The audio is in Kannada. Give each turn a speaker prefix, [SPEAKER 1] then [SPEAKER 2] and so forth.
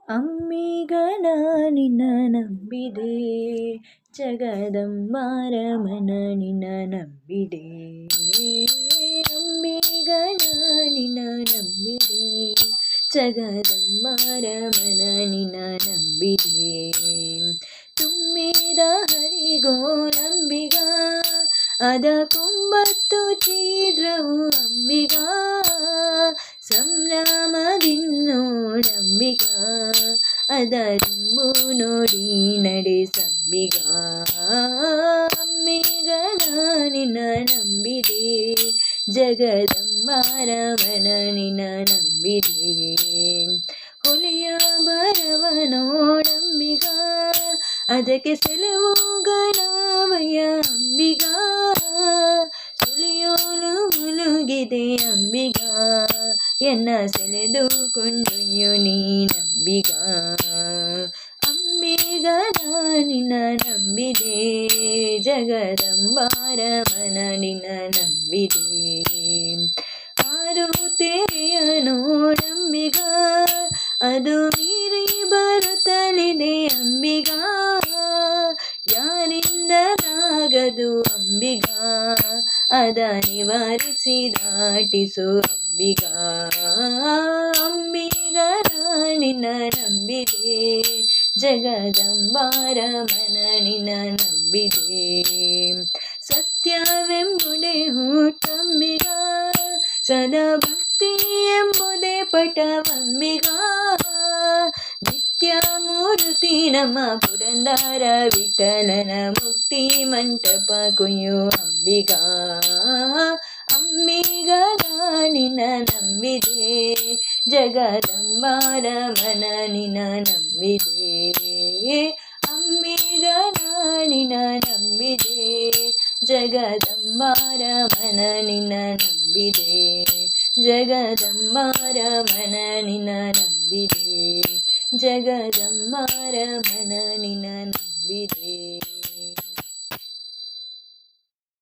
[SPEAKER 1] ಅಮ್ಮಿಗನ ನಿನ್ನ ನಂಬಿದೆ, ಜಗದಂಬಾರಮನ ನಿನ್ನ ನಂಬಿದೆ. ಅಮ್ಮಿಗನ ನಿನ್ನ ನಂಬಿದೆ, ಜಗದಂಬಾರಮನ ನಿನ್ನ ನಂಬಿದೆ. ತುಂಬಿದ ಹರಿಗೋಲಂಬಿಗ, ಅದ ಕೊಂಬತ್ತು ಛಿದ್ರವು ಅಂಬಿಗ. ಸಂಭ್ರಮದಿಂನೋಡಂಬಿಗ, ಅದರಿಂಬು ನೋಡಿ ನಡೆಸಂಬಿಗ. ಅಮ್ಮಿಗನ ನಿನ್ನ ನಂಬಿದೆ, ಜಗದಂಬಾರಮನ ನಿನ್ನ ನಂಬಿದೆ. ಹೊಲೆಯ ಬರವನೋಡಂಬಿಗ, ಅದಕ್ಕೆ ಸೆಲವು ಗಣವಯ್ಯ ಅಂಬಿಗ. ಸುಳಿಯೋಲು ಮುಳುಗಿದೆ ಅಂಬಿಗ, ಎನ್ನ ಸೆಳೆದುಕೊಂಡೊಯ್ಯು ನೀನಂಬಿಗ. ಅಂಬಿಗನ ನಿನ್ನ ನಂಬಿದೆ, ಜಗದಂಬಾರಮನ ನಿನ್ನ ನಂಬಿದೆ. ಆರು ತೆರೆಯ ನೋಡಂಬಿಗ, ಅದು ಮೀರಿ ಬರುತ್ತಲಿದೆ ಅಂಬಿಗ. ಯಾರಿಂದಲಾಗದು ಅಂಬಿಗ, ಅದ ನಿವಾರಿಸಿ ದಾಟಿಸು ಅಂಬಿಗ. ಅಂಬಿಗನ ನಿನ್ನ ನಂಬಿದೆ, ಜಗದಂಬಾರಮನ ನಿನ್ನ ನಂಬಿದೆ. ಸತ್ಯವೆಂಬುದೇ ಹುಟ್ಟಂಬಿಗ, ಸದಾ ಭಕ್ತಿ ಎಂಬುದೇ ಪಟವಂಬಿಗ. ನಿತ್ಯ ಮೂರ್ತಿ ನಮ್ಮ ಪುರಂದರ ವಿಠಲನ ಮುಕ್ತಿ ಮಂಟಪ ಕೊಯ್ಯು ಅಂಬಿಗ. ಅಮ್ಮಿಗನ ನಿನ್ನ ನಂಬಿದೆ, ಜಗದಂಬಾರಮನ ನಿನ್ನ ನಂಬಿದೆ. ಅಮ್ಮಿಗನ ನಿನ್ನ ನಂಬಿದೆ, ಜಗದಂಬಾರಮನ ನಿನ್ನ ನಂಬಿದೆ. ಜಗದಂಬಾರಮನ ನಿನ್ನ ನಂಬಿದೆ, ಜಗದಂಬಾರಮನ ನಿನ್ನ ನಂಬಿದೆ.